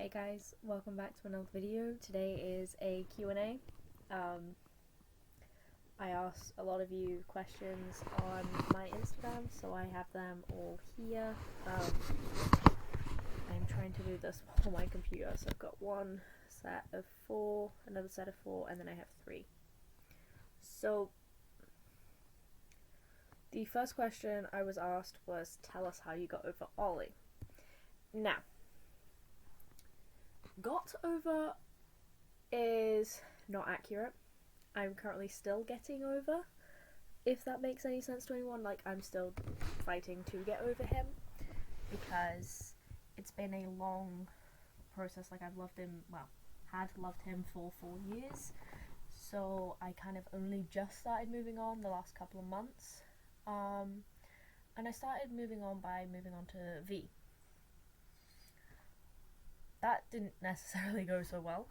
Hey guys, welcome back to another video. Today is a Q&A. I asked a lot of you questions on my Instagram, so I have them all here. I'm trying to do this on my computer, so I've got one set of 4, another set of 4, and then I have 3. So, the first question I was asked was, tell us how you got over Ollie. Now, got over is not accurate. I'm currently still getting over, if that makes any sense to anyone. Like, I'm still fighting to get over him, because it's been a long process. Like, I've loved him, well, had loved him for 4 years, so I kind of only just started moving on the last couple of months, and I started moving on by moving on to V. That didn't necessarily go so well,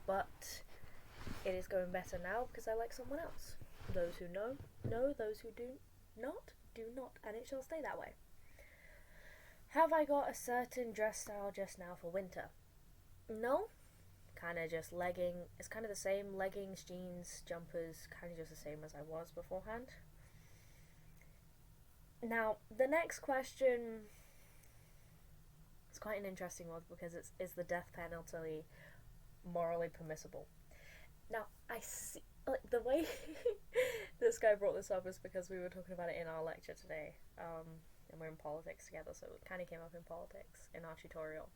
but it is going better now because I like someone else. Those who know, those who do not, and it shall stay that way. Have I got a certain dress style just now for winter? No, kind of just legging. It's kind of the same, leggings, jeans, jumpers, kind of just the same as I was beforehand. Now, the next question is quite an interesting one because is the death penalty morally permissible? Now, I see, like, the way this guy brought this up is because we were talking about it in our lecture today, and we're in politics together, so it kind of came up in politics in our tutorial.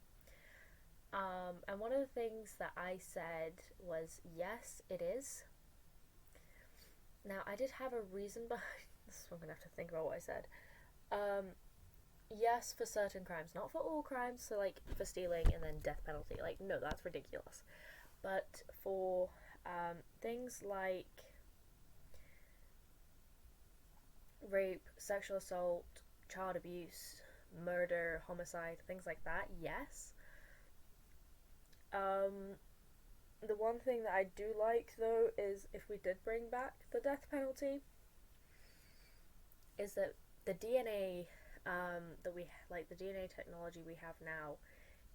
And one of the things that I said was, yes, it is. Now, I did have a reason behind this, so I'm going to have to think about what I said. Yes, for certain crimes, not for all crimes, so like for stealing and then death penalty, like, no, that's ridiculous. But for things like rape, sexual assault, child abuse, murder, homicide, things like that, yes. The one thing that I do like, though, is if we did bring back the death penalty, is that the DNA the DNA technology we have now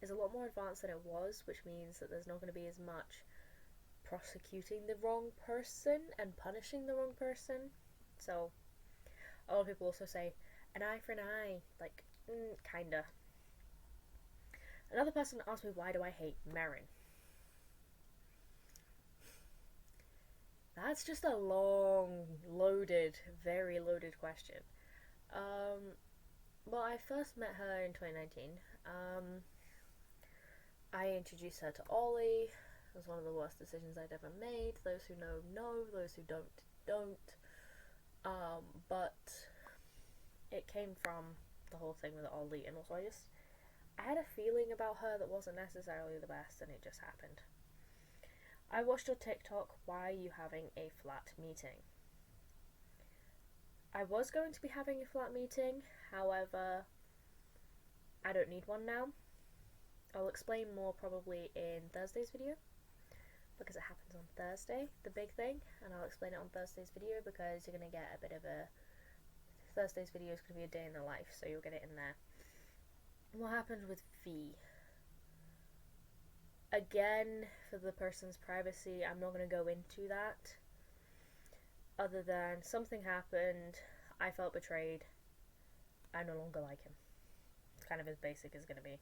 is a lot more advanced than it was, which means that there's not going to be as much prosecuting the wrong person and punishing the wrong person. So a lot of people also say an eye for an eye, like, kinda. Another person asked me, why do I hate Marin? That's just a long, loaded, very loaded question. Well, I first met her in 2019. I introduced her to Ollie. It was one of the worst decisions I'd ever made. Those who know, those who don't. But it came from the whole thing with Ollie, and also I had a feeling about her that wasn't necessarily the best, and it just happened. I watched your TikTok, why are you having a flat meeting? I was going to be having a flat meeting, however, I don't need one now. I'll explain more probably in Thursday's video, because it happens on Thursday, the big thing, and I'll explain it on Thursday's video because you're going to get a bit of Thursday's video is going to be a day in the life, so you'll get it in there. What happened with V? Again, for the person's privacy, I'm not going to go into that. Other than something happened, I felt betrayed, I no longer like him. It's kind of as basic as going to be.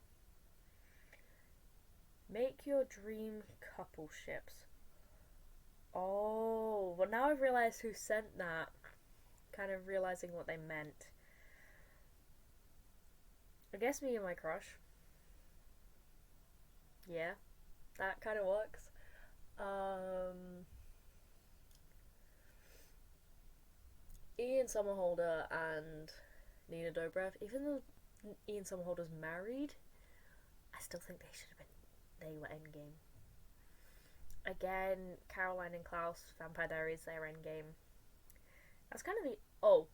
Make your dream couple ships. Oh, well, now I've realised who sent that. Kind of realising what they meant. I guess me and my crush. Yeah, that kind of works. Ian Somerhalder and Nina Dobrev, even though Ian Somerhalder's married, I still think they were endgame. Again, Caroline and Klaus, Vampire Diaries, they're endgame. That's kind of the... Oh!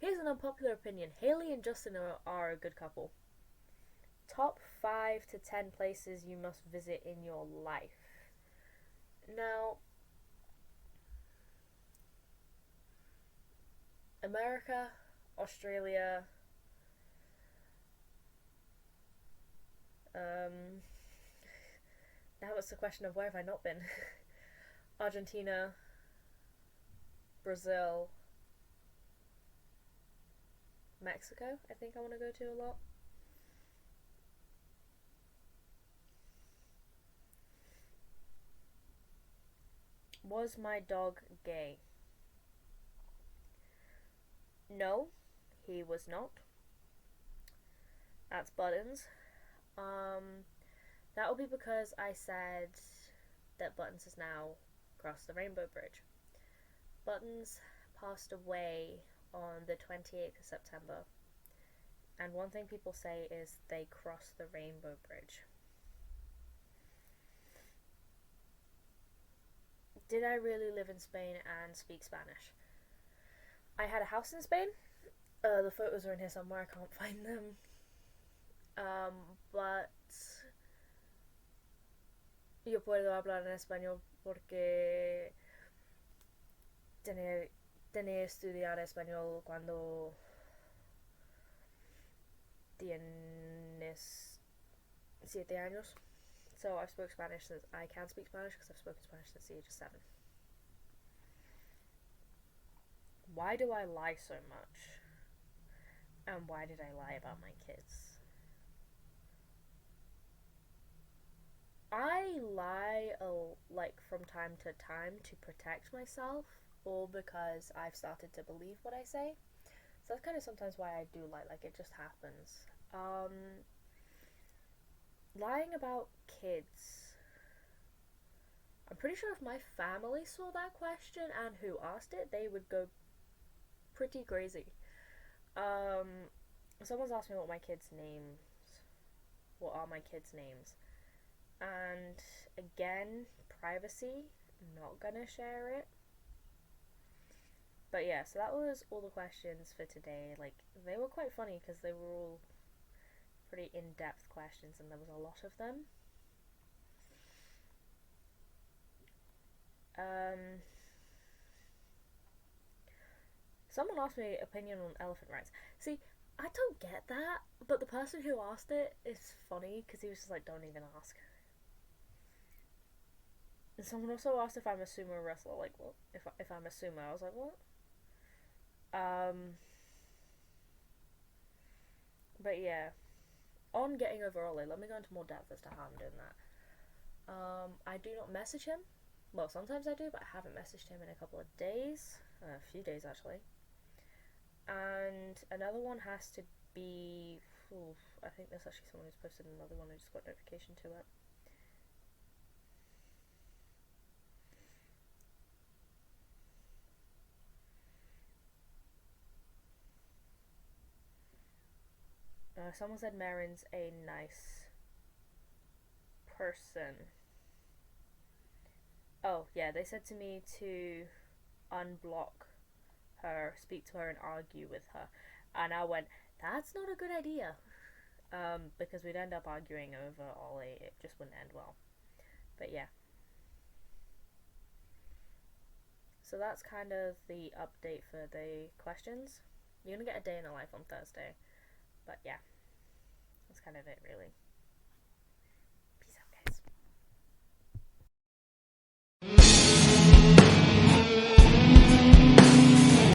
Here's an unpopular opinion. Hayley and Justin are a good couple. Top 5 to 10 places you must visit in your life. Now, America, Australia, Now it's the question of where have I not been? Argentina, Brazil, Mexico, I think I want to go to a lot. Was my dog gay? No, he was not. That's Buttons. That will be because I said that Buttons has now crossed the Rainbow Bridge. Buttons passed away on the 28th of September. And one thing people say is they crossed the Rainbow Bridge. Did I really live in Spain and speak Spanish? I had a house in Spain. The photos are in here somewhere, I can't find them. But yo puedo hablar en español porque tenía estudiar español cuando tienes 7 años. So I've spoken Spanish since I can speak Spanish because I've spoken Spanish since the age of 7. Why do I lie so much? And why did I lie about my kids? I lie like from time to time to protect myself, or because I've started to believe what I say. So that's kind of sometimes why I do lie, like it just happens. Lying about kids. I'm pretty sure if my family saw that question and who asked it, they would go pretty crazy. Someone's asked me what are my kids' names. And again, privacy, not gonna share it. But yeah, so that was all the questions for today. Like, they were quite funny because they were all pretty in-depth questions and there was a lot of them. Someone asked me opinion on elephant rights. See, I don't get that, but the person who asked it is funny because he was just like, don't even ask. And someone also asked if I'm a sumo wrestler. Like, what? If I'm a sumo, I was like, what? But yeah, on getting over Ollie, let me go into more depth as to how I'm doing that. I do not message him. Well, sometimes I do, but I haven't messaged him in a couple of days. A few days, actually. And another one has to be... I think there's actually someone who's posted another one. I just got notification to it. Someone said Marin's a nice person. Oh, yeah, they said to me to unblock her, speak to her and argue with her. And I went, that's not a good idea. Because we'd end up arguing over Ollie. It just wouldn't end well. But yeah. So that's kind of the update for the questions. You're gonna get a day in the life on Thursday. But yeah, that's kind of it really.